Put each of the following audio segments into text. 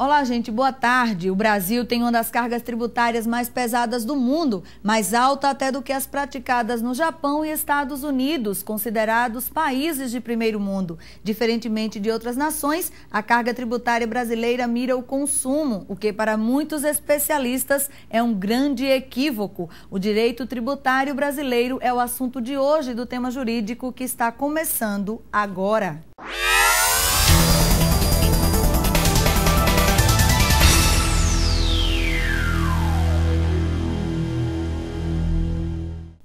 Olá, gente, boa tarde. O Brasil tem uma das cargas tributárias mais pesadas do mundo, mais alta até do que as praticadas no Japão e Estados Unidos, considerados países de primeiro mundo. Diferentemente de outras nações, a carga tributária brasileira mira o consumo, o que para muitos especialistas é um grande equívoco. O direito tributário brasileiro é o assunto de hoje do Tema Jurídico, que está começando agora.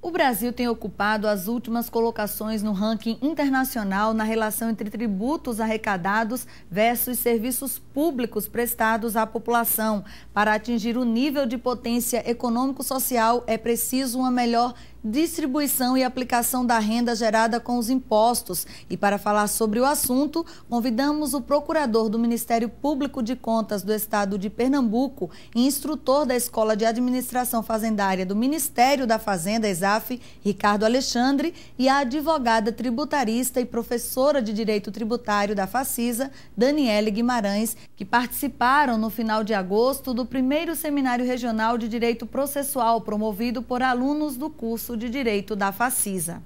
O Brasil tem ocupado as últimas colocações no ranking internacional na relação entre tributos arrecadados versus serviços públicos prestados à população. Para atingir o nível de potência econômico-social, é preciso uma melhor distribuição e aplicação da renda gerada com os impostos. E para falar sobre o assunto, convidamos o procurador do Ministério Público de Contas do Estado de Pernambuco e instrutor da Escola de Administração Fazendária do Ministério da Fazenda, ESAF, Ricardo Alexandre, e a advogada tributarista e professora de Direito Tributário da Facisa, Daniele Guimarães, que participaram no final de agosto do primeiro Seminário Regional de Direito Processual promovido por alunos do curso de Direito da Facisa.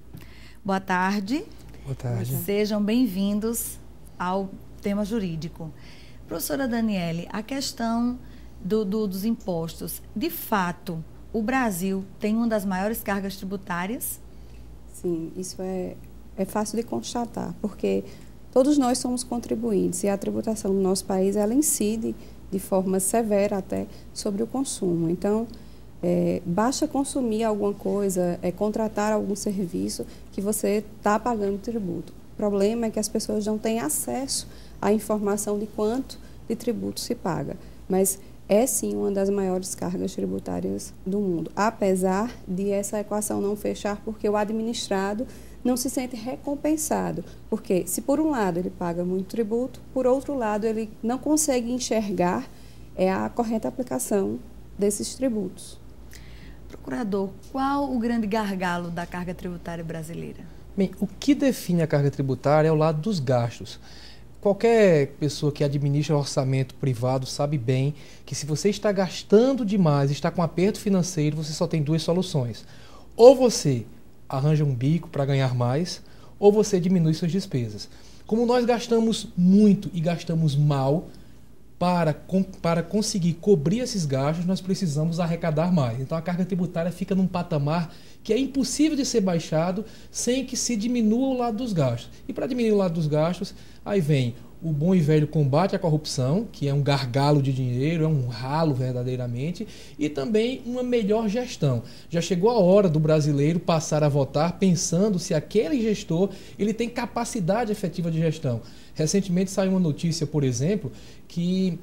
Boa tarde. Boa tarde. Sejam bem-vindos ao Tema Jurídico. Professora Daniele, a questão dos impostos, de fato, o Brasil tem uma das maiores cargas tributárias? Sim, isso é fácil de constatar, porque todos nós somos contribuintes e a tributação do nosso país, ela incide de forma severa até sobre o consumo. Então, basta consumir alguma coisa, contratar algum serviço que você está pagando tributo. O problema é que as pessoas não têm acesso à informação de quanto de tributo se paga. Mas é sim uma das maiores cargas tributárias do mundo, apesar de essa equação não fechar, porque o administrado não se sente recompensado. Porque se por um lado ele paga muito tributo, por outro lado ele não consegue enxergar a correta aplicação desses tributos. Procurador, qual o grande gargalo da carga tributária brasileira? Bem, o que define a carga tributária é o lado dos gastos. Qualquer pessoa que administra orçamento privado sabe bem que se você está gastando demais, está com aperto financeiro, você só tem duas soluções. Ou você arranja um bico para ganhar mais, ou você diminui suas despesas. Como nós gastamos muito e gastamos mal, para conseguir cobrir esses gastos, nós precisamos arrecadar mais. Então, a carga tributária fica num patamar que é impossível de ser baixado sem que se diminua o lado dos gastos. E para diminuir o lado dos gastos, aí vem o bom e velho combate à corrupção, que é um gargalo de dinheiro, é um ralo verdadeiramente, e também uma melhor gestão. Já chegou a hora do brasileiro passar a votar pensando se aquele gestor ele tem capacidade efetiva de gestão. Recentemente saiu uma notícia, por exemplo, que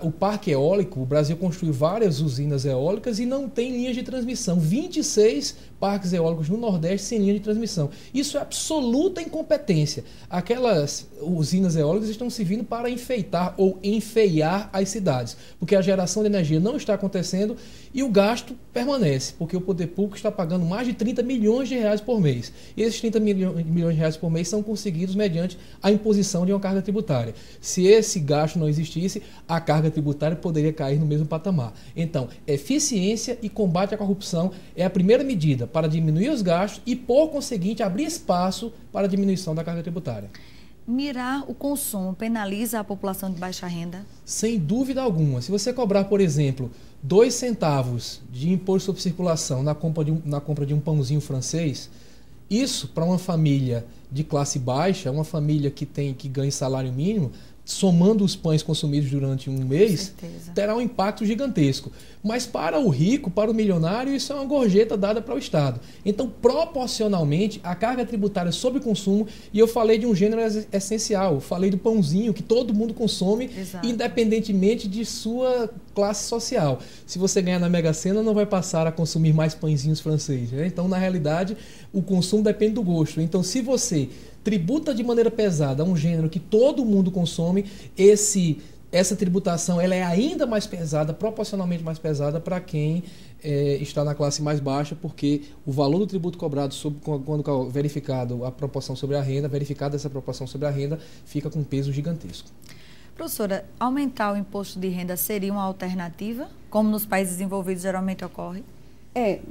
o parque eólico, o Brasil construiu várias usinas eólicas e não tem linhas de transmissão. 26 parques eólicos no Nordeste sem linha de transmissão. Isso é absoluta incompetência. Aquelas usinas eólicas estão servindo para enfeitar ou enfeiar as cidades, porque a geração de energia não está acontecendo e o gasto permanece, porque o poder público está pagando mais de 30 milhões de reais por mês. E esses 30 milhões de reais por mês são conseguidos mediante a imposição de uma carga tributária. Se esse gasto não existisse, a carga tributária poderia cair no mesmo patamar. Então, eficiência e combate à corrupção é a primeira medida para diminuir os gastos e, por conseguinte, abrir espaço para a diminuição da carga tributária. Mirar o consumo penaliza a população de baixa renda? Sem dúvida alguma. Se você cobrar, por exemplo, 2 centavos de imposto sobre circulação na compra de um pãozinho francês, isso para uma família de classe baixa, uma família que ganha salário mínimo, somando os pães consumidos durante um mês, terá um impacto gigantesco. Mas para o rico, para o milionário, isso é uma gorjeta dada para o Estado. Então, proporcionalmente, a carga tributária sobre consumo, e eu falei de um gênero essencial, eu falei do pãozinho, que todo mundo consome, independentemente de sua classe social. Se você ganhar na Mega Sena, não vai passar a consumir mais pãezinhos franceses, né? Então, na realidade, o consumo depende do gosto. Então, se você tributa de maneira pesada um gênero que todo mundo consome, essa tributação ela é ainda mais pesada, proporcionalmente mais pesada para quem está na classe mais baixa, porque o valor do tributo cobrado quando verificado a proporção sobre a renda, verificada essa proporção sobre a renda, fica com um peso gigantesco. Professora, aumentar o imposto de renda seria uma alternativa, como nos países desenvolvidos geralmente ocorre?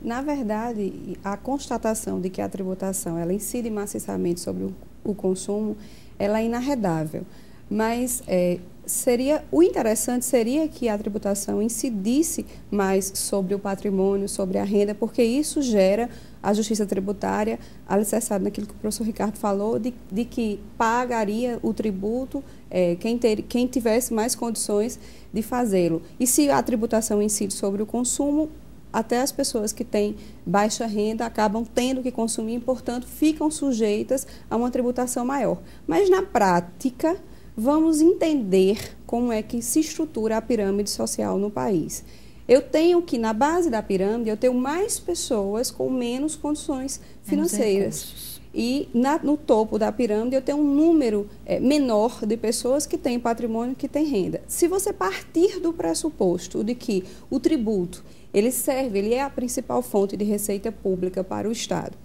Na verdade, a constatação de que a tributação ela incide maciçamente sobre o consumo, ela é inarredável. Mas o interessante seria que a tributação incidisse mais sobre o patrimônio, sobre a renda, porque isso gera a justiça tributária, alicerçada naquilo que o professor Ricardo falou, de que pagaria o tributo quem tivesse mais condições de fazê-lo. E se a tributação incide sobre o consumo, até as pessoas que têm baixa renda acabam tendo que consumir e, portanto, ficam sujeitas a uma tributação maior. Mas, na prática, vamos entender como é que se estrutura a pirâmide social no país. Eu tenho que, na base da pirâmide, eu tenho mais pessoas com menos condições financeiras. E no topo da pirâmide eu tenho um número menor de pessoas que têm patrimônio, que têm renda. Se você partir do pressuposto de que o tributo ele é a principal fonte de receita pública para o Estado,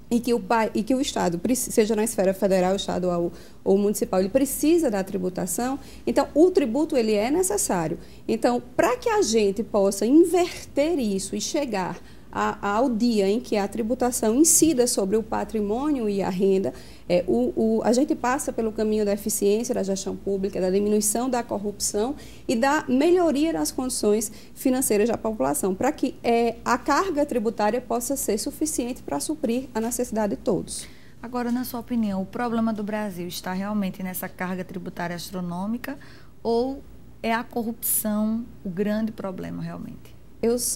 e que o Estado, seja na esfera federal, estadual ou municipal, ele precisa da tributação, então o tributo ele é necessário. Então, para que a gente possa inverter isso e chegar ao dia em que a tributação incida sobre o patrimônio e a renda, a gente passa pelo caminho da eficiência da gestão pública, da diminuição da corrupção e da melhoria das condições financeiras da população, para que a carga tributária possa ser suficiente para suprir a necessidade de todos. Agora, na sua opinião, o problema do Brasil está realmente nessa carga tributária astronômica ou é a corrupção o grande problema realmente?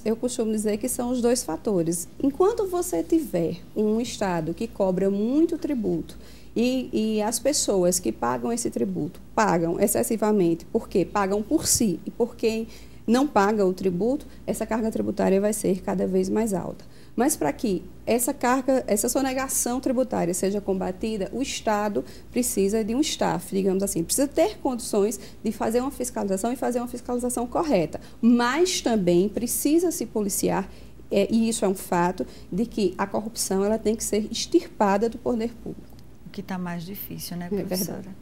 Eu costumo dizer que são os dois fatores. Enquanto você tiver um Estado que cobra muito tributo e as pessoas que pagam esse tributo pagam excessivamente porque pagam por si e por quem não paga o tributo, essa carga tributária vai ser cada vez mais alta. Mas para que essa sonegação tributária seja combatida, o Estado precisa de um staff, digamos assim, precisa ter condições de fazer uma fiscalização e fazer uma fiscalização correta, mas também precisa se policiar, e isso é um fato, de que a corrupção ela tem que ser extirpada do poder público. O que está mais difícil, né, professora? É verdade.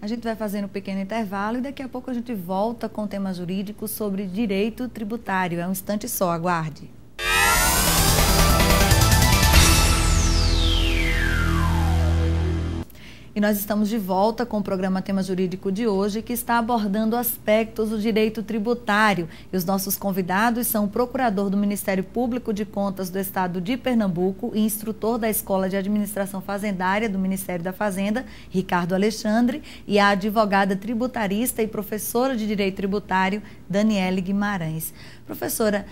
A gente vai fazendo um pequeno intervalo e daqui a pouco a gente volta com o tema jurídico sobre direito tributário. É um instante só, aguarde. E nós estamos de volta com o programa Tema Jurídico de hoje, que está abordando aspectos do direito tributário. E os nossos convidados são o procurador do Ministério Público de Contas do Estado de Pernambuco e instrutor da Escola de Administração Fazendária do Ministério da Fazenda, Ricardo Alexandre, e a advogada tributarista e professora de Direito Tributário, Daniele Guimarães. Professora,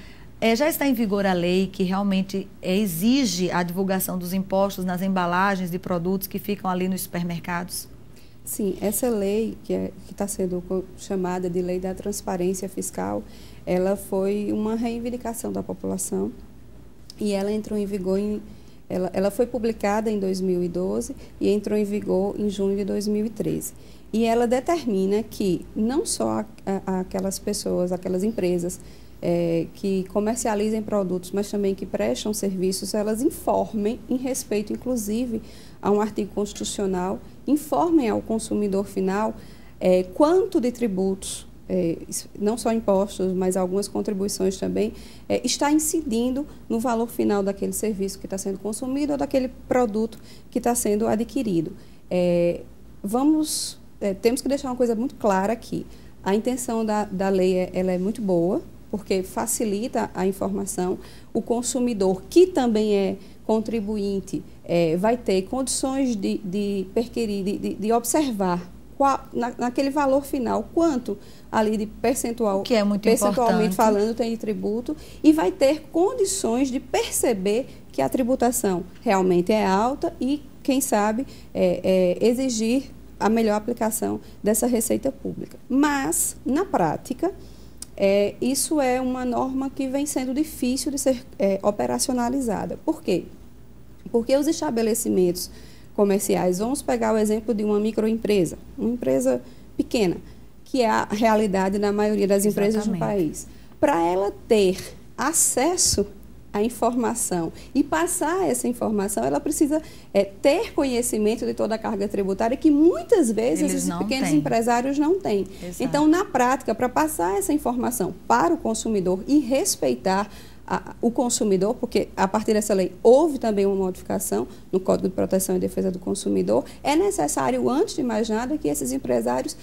já está em vigor a lei que realmente exige a divulgação dos impostos nas embalagens de produtos que ficam ali nos supermercados? Sim, essa lei, que está sendo chamada de Lei da Transparência Fiscal, ela foi uma reivindicação da população e ela entrou em vigor, ela foi publicada em 2012 e entrou em vigor em junho de 2013. E ela determina que não só aquelas pessoas, aquelas empresas que comercializem produtos, mas também que prestam serviços, elas informem em respeito, inclusive, a um artigo constitucional, informem ao consumidor final quanto de tributos, não só impostos, mas algumas contribuições também, está incidindo no valor final daquele serviço que está sendo consumido ou daquele produto que está sendo adquirido. Temos que deixar uma coisa muito clara aqui. A intenção da lei ela é muito boa, porque facilita a informação. O consumidor, que também é contribuinte, vai ter condições de perquirir, de observar naquele valor final quanto ali de percentual, que é muito percentualmente importante, falando, tem de tributo, e vai ter condições de perceber que a tributação realmente é alta e, quem sabe, exigir a melhor aplicação dessa receita pública. Mas, na prática, isso é uma norma que vem sendo difícil de ser operacionalizada. Por quê? Porque os estabelecimentos comerciais, vamos pegar o exemplo de uma microempresa, uma empresa pequena, que é a realidade da maioria das empresas no país. Para ela ter acesso a informação e passar essa informação, ela precisa ter conhecimento de toda a carga tributária que muitas vezes esses pequenos empresários não têm. Exato. Então, na prática, para passar essa informação para o consumidor e respeitar o consumidor, porque a partir dessa lei houve também uma modificação no Código de Proteção e Defesa do Consumidor, é necessário, antes de mais nada, que esses empresários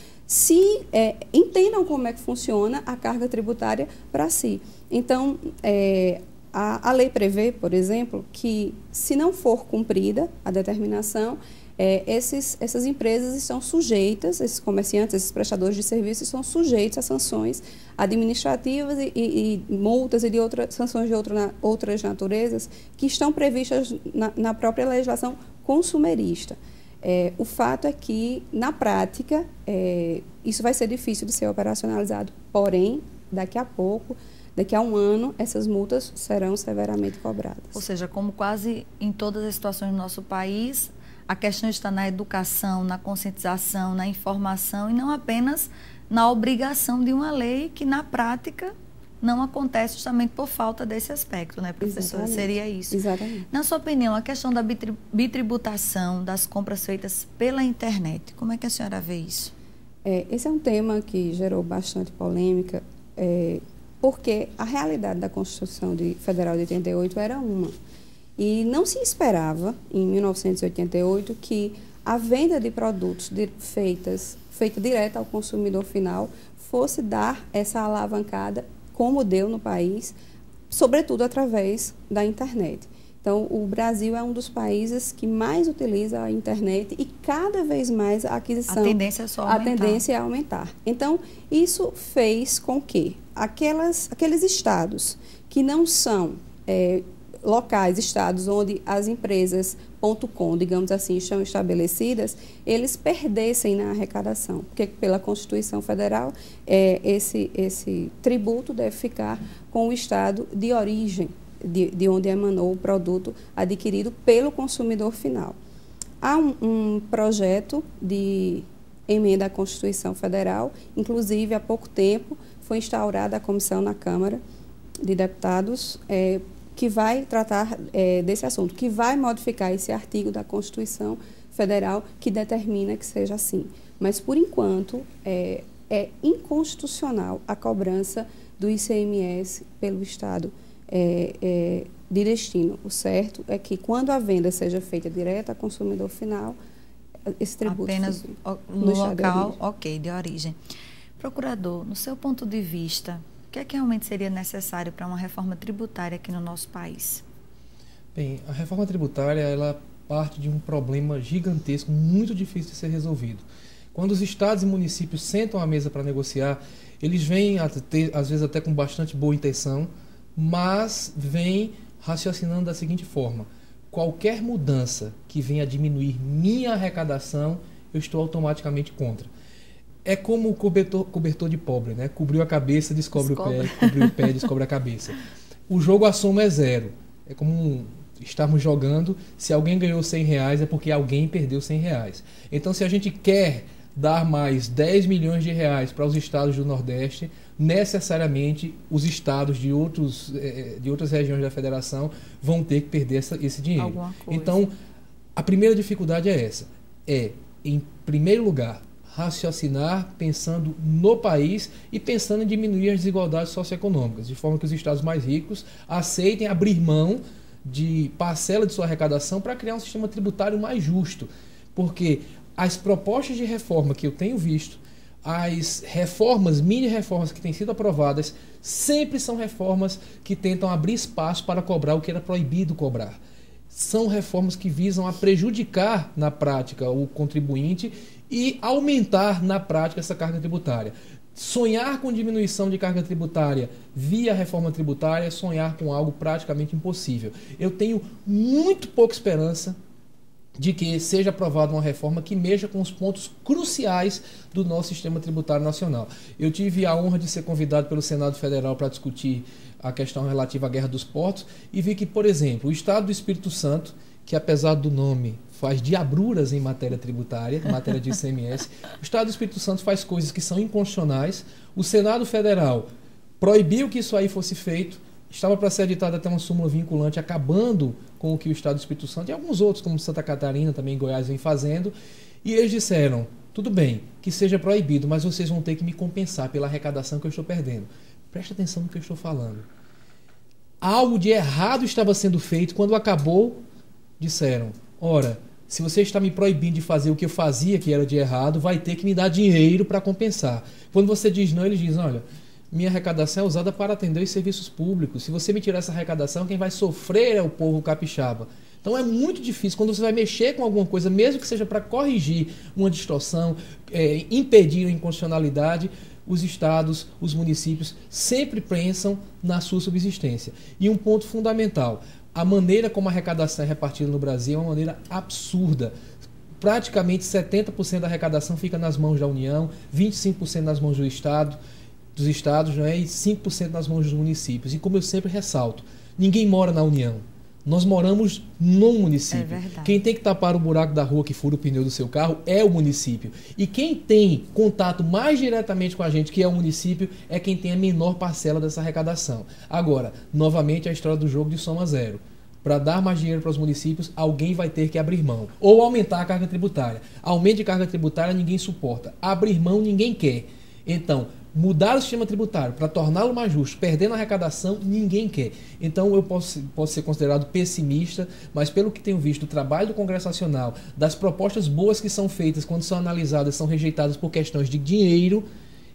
entendam como é que funciona a carga tributária para si. Então, a lei prevê, por exemplo, que se não for cumprida a determinação, essas empresas estão sujeitas, esses comerciantes, esses prestadores de serviços estão sujeitos a sanções administrativas e multas e de sanções de outras naturezas que estão previstas na própria legislação consumerista. O fato é que, na prática, isso vai ser difícil de ser operacionalizado, porém, daqui a um ano, essas multas serão severamente cobradas. Ou seja, como quase em todas as situações do nosso país, a questão está na educação, na conscientização, na informação e não apenas na obrigação de uma lei que, na prática, não acontece justamente por falta desse aspecto, né, professora? Exatamente. Seria isso. Exatamente. Na sua opinião, a questão da bitributação das compras feitas pela internet, como é que a senhora vê isso? Esse é um tema que gerou bastante polêmica, porque a realidade da Constituição Federal de 88 era uma. E não se esperava, em 1988, que a venda de produtos feita direta ao consumidor final fosse dar essa alavancada, como deu no país, sobretudo através da internet. Então, o Brasil é um dos países que mais utiliza a internet e cada vez mais a aquisição... A tendência é só aumentar. A tendência é aumentar. Então, isso fez com que aqueles estados que não são locais, estados onde as empresas .com, digamos assim, estão estabelecidas, eles perdessem na arrecadação, porque pela Constituição Federal esse tributo deve ficar com o estado de origem, de onde emanou o produto adquirido pelo consumidor final. Há um projeto de emenda à Constituição Federal, inclusive há pouco tempo foi instaurada a comissão na Câmara de Deputados que vai tratar desse assunto, que vai modificar esse artigo da Constituição Federal que determina que seja assim. Mas, por enquanto, é inconstitucional a cobrança do ICMS pelo Estado de destino. O certo é que, quando a venda seja feita direta ao consumidor final, esse tributo... Apenas no local, de origem. Procurador, no seu ponto de vista, o que é que realmente seria necessário para uma reforma tributária aqui no nosso país? Bem, a reforma tributária, ela parte de um problema gigantesco, muito difícil de ser resolvido. Quando os estados e municípios sentam à mesa para negociar, eles vêm, às vezes até com bastante boa intenção, mas vêm raciocinando da seguinte forma: qualquer mudança que venha diminuir minha arrecadação, eu estou automaticamente contra. É como o cobertor de pobre, né? Cobriu a cabeça, descobre o pé, cobriu o pé, descobre a cabeça. O jogo, a soma é zero. É como estarmos jogando, se alguém ganhou R$100 é porque alguém perdeu R$100. Então, se a gente quer dar mais 10 milhões de reais para os estados do Nordeste, necessariamente os estados de outras regiões da federação vão ter que perder esse dinheiro. Então, a primeira dificuldade é essa. Em primeiro lugar, raciocinar pensando no país e pensando em diminuir as desigualdades socioeconômicas, de forma que os estados mais ricos aceitem abrir mão de parcela de sua arrecadação para criar um sistema tributário mais justo. Porque as propostas de reforma que eu tenho visto, as reformas, mini-reformas que têm sido aprovadas, sempre são reformas que tentam abrir espaço para cobrar o que era proibido cobrar. São reformas que visam a prejudicar, na prática, o contribuinte e aumentar, na prática, essa carga tributária. Sonhar com diminuição de carga tributária via reforma tributária é sonhar com algo praticamente impossível. Eu tenho muito pouca esperança de que seja aprovada uma reforma que mexa com os pontos cruciais do nosso sistema tributário nacional. Eu tive a honra de ser convidado pelo Senado Federal para discutir a questão relativa à Guerra dos Portos e vi que, por exemplo, o Estado do Espírito Santo, que apesar do nome faz diabruras em matéria tributária, em matéria de ICMS, o Estado do Espírito Santo faz coisas que são inconstitucionais, o Senado Federal proibiu que isso aí fosse feito, Estava para ser editada até uma súmula vinculante, acabando com o que o Estado do Espírito Santo e alguns outros, como Santa Catarina, também Goiás, vem fazendo. E eles disseram, tudo bem, que seja proibido, mas vocês vão ter que me compensar pela arrecadação que eu estou perdendo. Preste atenção no que eu estou falando. Algo de errado estava sendo feito. Quando acabou, disseram, ora, se você está me proibindo de fazer o que eu fazia, que era de errado, vai ter que me dar dinheiro para compensar. Quando você diz não, eles dizem, olha, minha arrecadação é usada para atender os serviços públicos. Se você me tirar essa arrecadação, quem vai sofrer é o povo capixaba. Então é muito difícil, quando você vai mexer com alguma coisa, mesmo que seja para corrigir uma distorção, impedir a inconstitucionalidade, os estados, os municípios sempre pensam na sua subsistência. E um ponto fundamental, a maneira como a arrecadação é repartida no Brasil é uma maneira absurda. Praticamente 70% da arrecadação fica nas mãos da União, 25% nas mãos dos estados, não é? E 5% nas mãos dos municípios. E como eu sempre ressalto, ninguém mora na União. Nós moramos no município. Quem tem que tapar o buraco da rua que fura o pneu do seu carro é o município. E quem tem contato mais diretamente com a gente, que é o município, é quem tem a menor parcela dessa arrecadação. Agora, novamente, a história do jogo de soma zero. Para dar mais dinheiro para os municípios, alguém vai ter que abrir mão. Ou aumentar a carga tributária. Aumento de carga tributária ninguém suporta. Abrir mão ninguém quer. Então, mudar o sistema tributário para torná-lo mais justo, perdendo a arrecadação, ninguém quer. Então eu posso ser considerado pessimista, mas pelo que tenho visto do trabalho do Congresso Nacional, das propostas boas que são feitas, quando são analisadas, são rejeitadas por questões de dinheiro,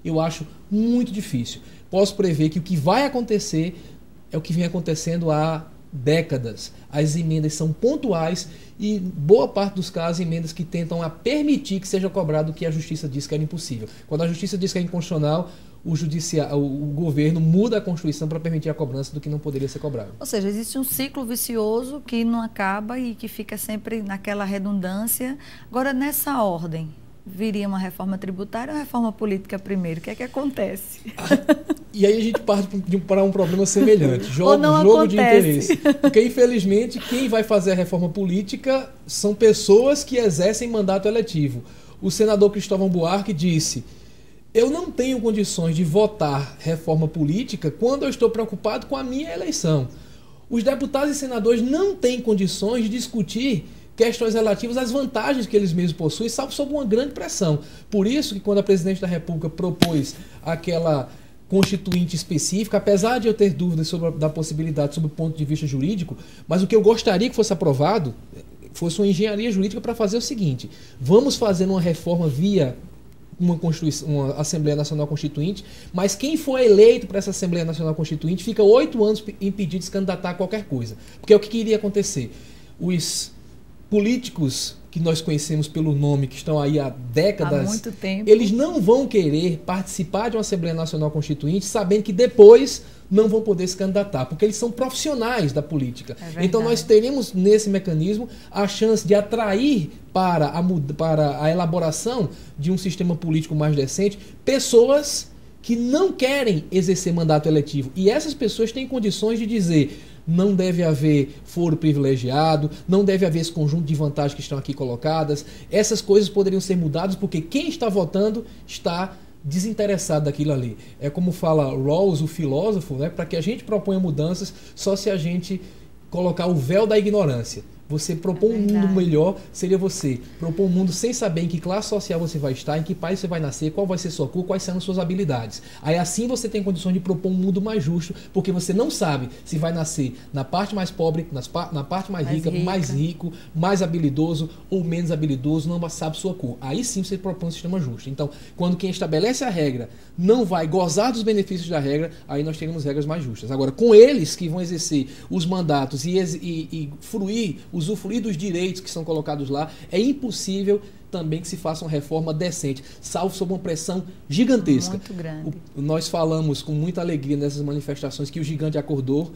eu acho muito difícil. Posso prever que o que vai acontecer é o que vem acontecendo há décadas. As emendas são pontuais e boa parte dos casos emendas que tentam permitir que seja cobrado o que a justiça diz que era impossível. Quando a justiça diz que é inconstitucional, o governo muda a Constituição para permitir a cobrança do que não poderia ser cobrado. Ou seja, existe um ciclo vicioso que não acaba e que fica sempre naquela redundância. Agora, nessa ordem, viria uma reforma tributária ou uma reforma política primeiro? O que é que acontece? E aí a gente parte para um problema semelhante. Jogo de interesse. Porque, infelizmente, quem vai fazer a reforma política são pessoas que exercem mandato eletivo. O senador Cristóvão Buarque disse, eu não tenho condições de votar reforma política quando eu estou preocupado com a minha eleição. Os deputados e senadores não têm condições de discutir questões relativas às vantagens que eles mesmos possuem, salvo sob uma grande pressão. Por isso que quando a presidente da República propôs aquela constituinte específica, apesar de eu ter dúvidas da possibilidade sob o ponto de vista jurídico, mas o que eu gostaria que fosse aprovado fosse uma engenharia jurídica para fazer o seguinte, vamos fazer uma reforma via uma Assembleia Nacional Constituinte, mas quem for eleito para essa Assembleia Nacional Constituinte fica 8 anos impedido de se candidatar a qualquer coisa. Porque é o que iria acontecer. Os políticos que nós conhecemos pelo nome, que estão aí há décadas, há muito tempo, eles não vão querer participar de uma Assembleia Nacional Constituinte sabendo que depois não vão poder se candidatar, porque eles são profissionais da política. Então nós teremos nesse mecanismo a chance de atrair para a elaboração de um sistema político mais decente pessoas que não querem exercer mandato eletivo. E essas pessoas têm condições de dizer, não deve haver foro privilegiado, não deve haver esse conjunto de vantagens que estão aqui colocadas. Essas coisas poderiam ser mudadas porque quem está votando está desinteressado daquilo ali. É como fala Rawls, o filósofo, né? Para que a gente proponha mudanças só se a gente colocar o véu da ignorância. Você propor um mundo melhor, seria você propor um mundo sem saber em que classe social você vai estar, em que país você vai nascer, qual vai ser sua cor, quais serão suas habilidades. Aí assim você tem condições de propor um mundo mais justo, porque você não sabe se vai nascer na parte mais pobre, na parte mais rica, mais rico, mais habilidoso ou menos habilidoso, não sabe sua cor. Aí sim você propõe um sistema justo. Então, quando quem estabelece a regra não vai gozar dos benefícios da regra, aí nós teremos regras mais justas. Agora, com eles que vão exercer os mandatos e usufruir dos direitos que são colocados lá, é impossível também que se faça uma reforma decente, salvo sob uma pressão gigantesca. Muito grande. Nós falamos com muita alegria nessas manifestações que o gigante acordou,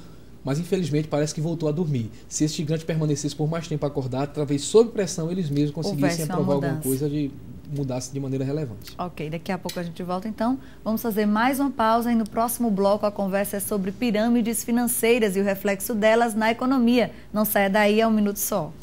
mas infelizmente parece que voltou a dormir. Se esse gigante permanecesse por mais tempo acordado, talvez sob pressão eles mesmos conseguissem aprovar alguma coisa de mudasse de maneira relevante. Ok, daqui a pouco a gente volta então. Vamos fazer mais uma pausa e no próximo bloco a conversa é sobre pirâmides financeiras e o reflexo delas na economia. Não saia daí, é um minuto só.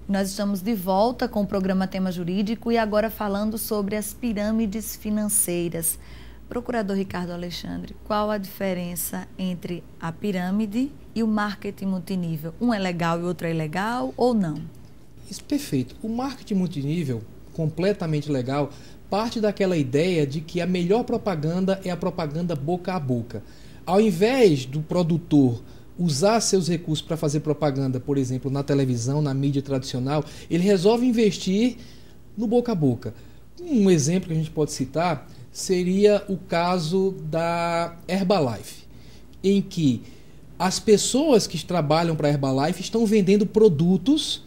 Nós estamos de volta com o programa Tema Jurídico e agora falando sobre as pirâmides financeiras. Procurador Ricardo Alexandre, qual a diferença entre a pirâmide e o marketing multinível? Um é legal e o outro é ilegal ou não? Isso, perfeito. O marketing multinível, completamente legal, parte daquela ideia de que a melhor propaganda é a propaganda boca a boca. Ao invés do produtor usar seus recursos para fazer propaganda, por exemplo, na televisão, na mídia tradicional, ele resolve investir no boca a boca. Um exemplo que a gente pode citar seria o caso da Herbalife, em que as pessoas que trabalham para a Herbalife estão vendendo produtos.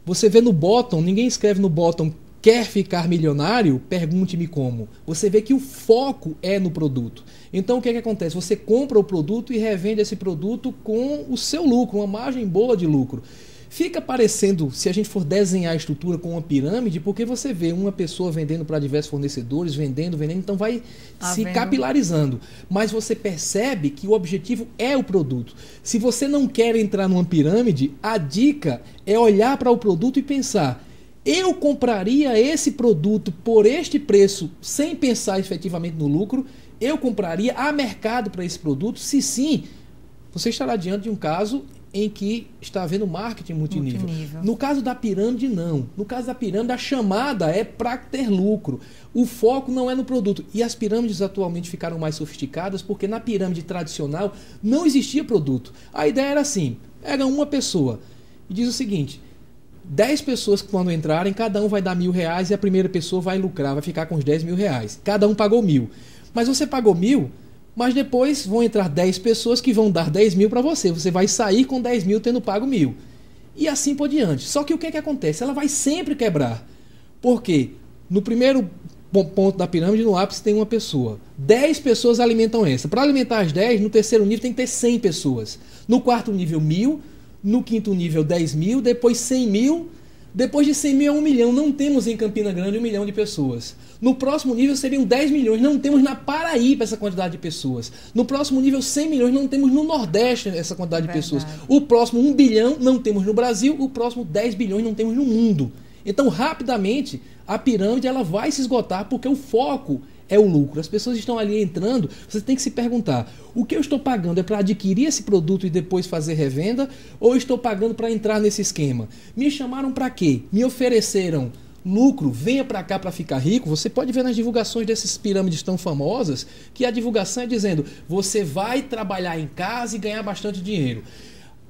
Você vê no bottom, ninguém escreve no bottom, quer ficar milionário? Pergunte-me como. Você vê que o foco é no produto. Então, o que acontece? Você compra o produto e revende esse produto com o seu lucro, uma margem boa de lucro. Fica parecendo, se a gente for desenhar a estrutura com uma pirâmide, porque você vê uma pessoa vendendo para diversos fornecedores, vendendo, então vai se capilarizando. Mas você percebe que o objetivo é o produto. Se você não quer entrar numa pirâmide, a dica é olhar para o produto e pensar: eu compraria esse produto por este preço sem pensar efetivamente no lucro? Eu compraria? Há mercado para esse produto? Se sim, você estará diante de um caso em que está havendo marketing multinível. No caso da pirâmide, não. No caso da pirâmide, a chamada é para ter lucro. O foco não é no produto. E as pirâmides atualmente ficaram mais sofisticadas porque na pirâmide tradicional não existia produto. A ideia era assim: pega uma pessoa e diz o seguinte: 10 pessoas que quando entrarem, cada um vai dar R$1.000 e a primeira pessoa vai lucrar, vai ficar com os R$10.000. Cada um pagou 1.000. Mas você pagou 1.000, mas depois vão entrar 10 pessoas que vão dar 10.000 para você. Você vai sair com 10.000 tendo pago 1.000. E assim por diante. Só que o que acontece? Ela vai sempre quebrar. Por quê? No primeiro ponto da pirâmide, no ápice, tem uma pessoa. 10 pessoas alimentam essa. Para alimentar as 10, no terceiro nível tem que ter 100 pessoas. No quarto nível, 1.000. No quinto nível, 10.000. Depois 100.000. Depois de 100.000 é 1 milhão. Não temos em Campina Grande 1 milhão de pessoas. No próximo nível seriam 10 milhões. Não temos na Paraíba essa quantidade de pessoas. No próximo nível, 100 milhões. Não temos no Nordeste essa quantidade de pessoas. O próximo 1 bilhão não temos no Brasil. O próximo 10 bilhões não temos no mundo. Então, rapidamente, a pirâmide ela vai se esgotar porque o foco é o lucro. As pessoas estão ali entrando, você tem que se perguntar: o que eu estou pagando é para adquirir esse produto e depois fazer revenda? Ou eu estou pagando para entrar nesse esquema? Me chamaram para quê? Me ofereceram lucro, venha para cá para ficar rico. Você pode ver nas divulgações dessas pirâmides tão famosas que a divulgação é dizendo: você vai trabalhar em casa e ganhar bastante dinheiro.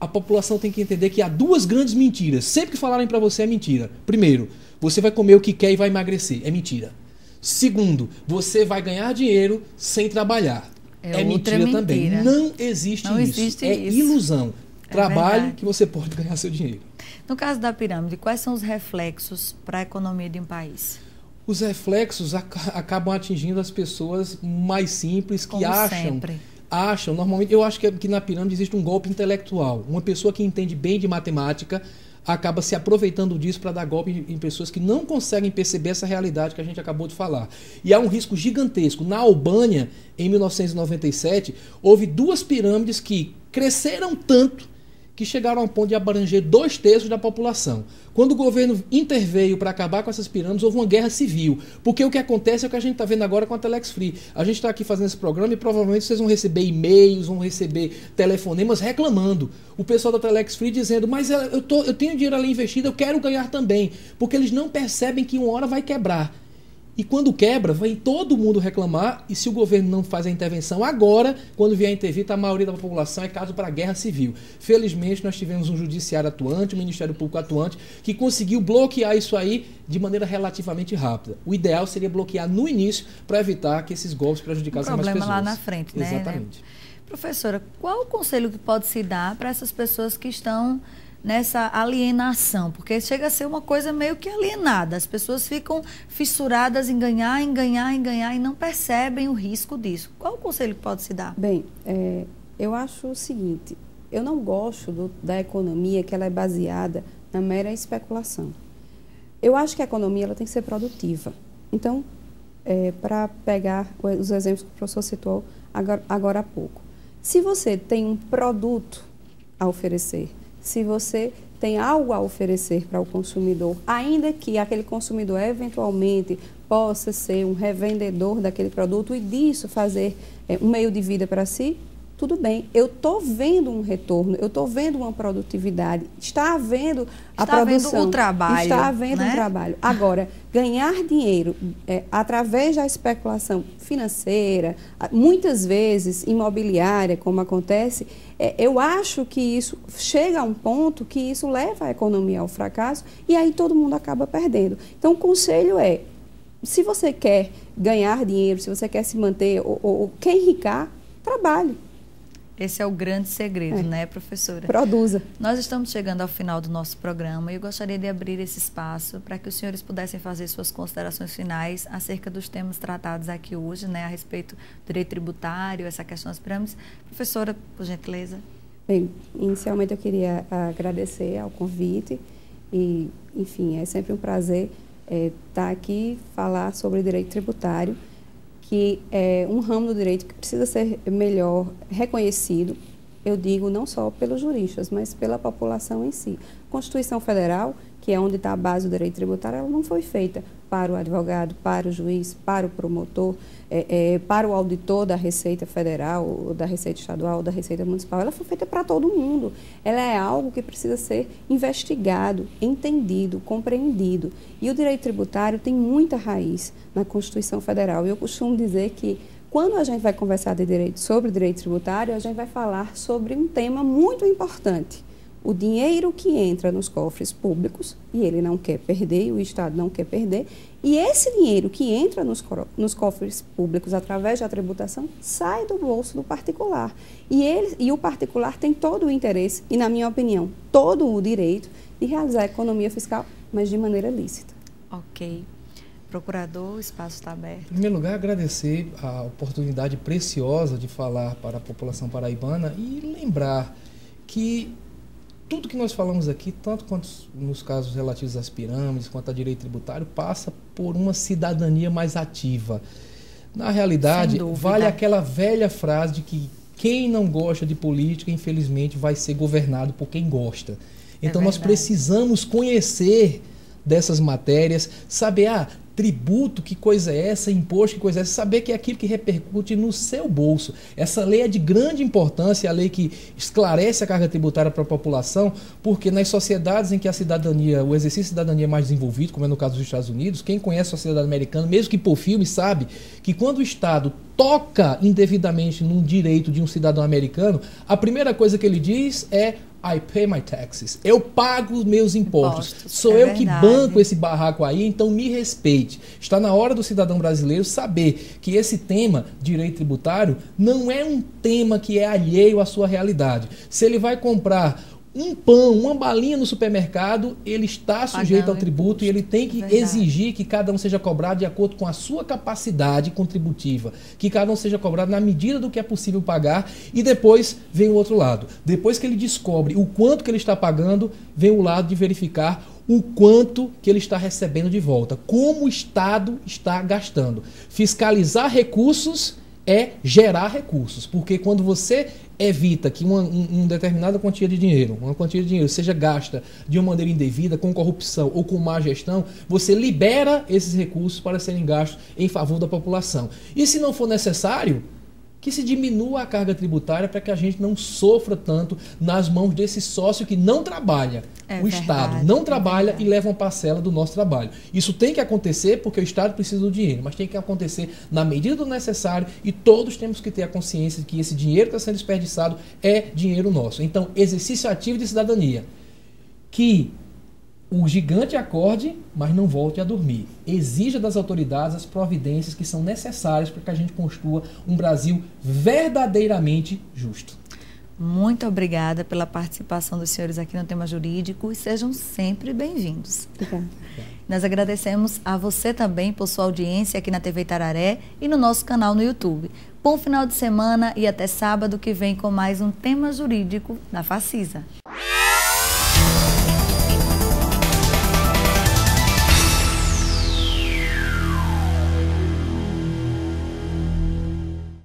A população tem que entender que há duas grandes mentiras. Sempre que falarem para você é mentira. Primeiro, você vai comer o que quer e vai emagrecer. É mentira. Segundo, você vai ganhar dinheiro sem trabalhar. É mentira também. Não existe isso. É ilusão. Trabalhe que você pode ganhar seu dinheiro. No caso da pirâmide, quais são os reflexos para a economia de um país? Os reflexos acabam atingindo as pessoas mais simples, que acham, normalmente, eu acho que na pirâmide existe um golpe intelectual. Uma pessoa que entende bem de matemática acaba se aproveitando disso para dar golpe em pessoas que não conseguem perceber essa realidade que a gente acabou de falar. E há um risco gigantesco. Na Albânia, em 1997, houve 2 pirâmides que cresceram tanto que chegaram ao ponto de abranger 2/3 da população. Quando o governo interveio para acabar com essas pirâmides, houve uma guerra civil. Porque o que acontece é o que a gente está vendo agora com a Telex Free. A gente está aqui fazendo esse programa e provavelmente vocês vão receber e-mails, vão receber telefonemas reclamando. O pessoal da Telex Free dizendo: mas eu tenho dinheiro ali investido, eu quero ganhar também. Porque eles não percebem que uma hora vai quebrar. E quando quebra, vem todo mundo reclamar, e se o governo não faz a intervenção agora, quando vier intervir, a maioria da população é caso para guerra civil. Felizmente, nós tivemos um judiciário atuante, um Ministério Público atuante, que conseguiu bloquear isso aí de maneira relativamente rápida. O ideal seria bloquear no início para evitar que esses golpes prejudicassem mais pessoas. O problema lá na frente, né? Exatamente. Professora, qual o conselho que pode se dar para essas pessoas que estão nessa alienação? Porque chega a ser uma coisa meio que alienada. As pessoas ficam fissuradas em ganhar, em ganhar, em ganhar e não percebem o risco disso. Qual o conselho que pode se dar? Bem, eu acho o seguinte: eu não gosto da economia que ela é baseada na mera especulação. Eu acho que a economia ela tem que ser produtiva. Então, para pegar os exemplos que o professor citou agora há pouco, se você tem um produto a oferecer, se você tem algo a oferecer para o consumidor, ainda que aquele consumidor eventualmente possa ser um revendedor daquele produto e disso fazer um meio de vida para si, tudo bem, eu estou vendo um retorno, eu estou vendo uma produtividade, está havendo a produção. Havendo o trabalho. Está havendo né? um trabalho. Agora, ganhar dinheiro através da especulação financeira, muitas vezes imobiliária, como acontece, eu acho que isso chega a um ponto que isso leva a economia ao fracasso e aí todo mundo acaba perdendo. Então, o conselho é, se você quer ganhar dinheiro, se você quer se manter ou quer enricar, trabalhe. Esse é o grande segredo, né, professora? Produza. Nós estamos chegando ao final do nosso programa e eu gostaria de abrir esse espaço para que os senhores pudessem fazer suas considerações finais acerca dos temas tratados aqui hoje, né, a respeito do direito tributário, essa questão das pirâmides. Professora, por gentileza. Bem, inicialmente eu queria agradecer ao convite e, enfim, é sempre um prazer estar aqui falar sobre direito tributário, que é um ramo do direito que precisa ser melhor reconhecido, eu digo não só pelos juristas, mas pela população em si. A Constituição Federal, que é onde está a base do direito tributário, ela não foi feita para o advogado, para o juiz, para o promotor, para o auditor da Receita Federal, ou da Receita Estadual, ou da Receita Municipal. Ela foi feita para todo mundo. Ela é algo que precisa ser investigado, entendido, compreendido. E o direito tributário tem muita raiz na Constituição Federal. E eu costumo dizer que quando a gente vai conversar sobre direito tributário, a gente vai falar sobre um tema muito importante. O dinheiro que entra nos cofres públicos, e ele não quer perder, o Estado não quer perder, e esse dinheiro que entra nos cofres públicos através da tributação sai do bolso do particular. E o particular tem todo o interesse, e na minha opinião, todo o direito de realizar a economia fiscal, mas de maneira lícita. Ok. Procurador, o espaço está aberto. Em primeiro lugar, agradecer a oportunidade preciosa de falar para a população paraibana e lembrar que tudo que nós falamos aqui, tanto quanto nos casos relativos às pirâmides, quanto a direito tributário, passa por uma cidadania mais ativa. Na realidade, vale aquela velha frase de que quem não gosta de política, infelizmente, vai ser governado por quem gosta. Então, nós precisamos conhecer dessas matérias, saber, tributo, que coisa é essa, imposto, que coisa é essa, saber que é aquilo que repercute no seu bolso. Essa lei é de grande importância, a lei que esclarece a carga tributária para a população, porque nas sociedades em que a cidadania, o exercício de cidadania é mais desenvolvido, como é no caso dos Estados Unidos, quem conhece a sociedade americana, mesmo que por filme, sabe que quando o Estado toca indevidamente num direito de um cidadão americano, a primeira coisa que ele diz é I pay my taxes. Eu pago os meus impostos. Sou eu que banco esse barraco aí, então me respeite. Está na hora do cidadão brasileiro saber que esse tema, direito tributário, não é um tema que é alheio à sua realidade. Se ele vai comprar um pão, uma balinha no supermercado, ele está sujeito ao tributo e ele tem que exigir que cada um seja cobrado de acordo com a sua capacidade contributiva, que cada um seja cobrado na medida do que é possível pagar, e depois vem o outro lado. Depois que ele descobre o quanto que ele está pagando, vem o lado de verificar o quanto que ele está recebendo de volta, como o Estado está gastando. Fiscalizar recursos é gerar recursos, porque quando você evita que uma determinada quantia de dinheiro, seja gasta de uma maneira indevida, com corrupção ou com má gestão, você libera esses recursos para serem gastos em favor da população. E se não for necessário, que se diminua a carga tributária para que a gente não sofra tanto nas mãos desse sócio que não trabalha. O Estado não trabalha e leva uma parcela do nosso trabalho. Isso tem que acontecer porque o Estado precisa do dinheiro, mas tem que acontecer na medida do necessário e todos temos que ter a consciência de que esse dinheiro que está sendo desperdiçado é dinheiro nosso. Então, exercício ativo de cidadania. Que o gigante acorde, mas não volte a dormir. Exija das autoridades as providências que são necessárias para que a gente construa um Brasil verdadeiramente justo. Muito obrigada pela participação dos senhores aqui no Tema Jurídico e sejam sempre bem-vindos. Obrigada. Nós agradecemos a você também por sua audiência aqui na TV Itararé e no nosso canal no YouTube. Bom final de semana e até sábado que vem com mais um Tema Jurídico na Facisa.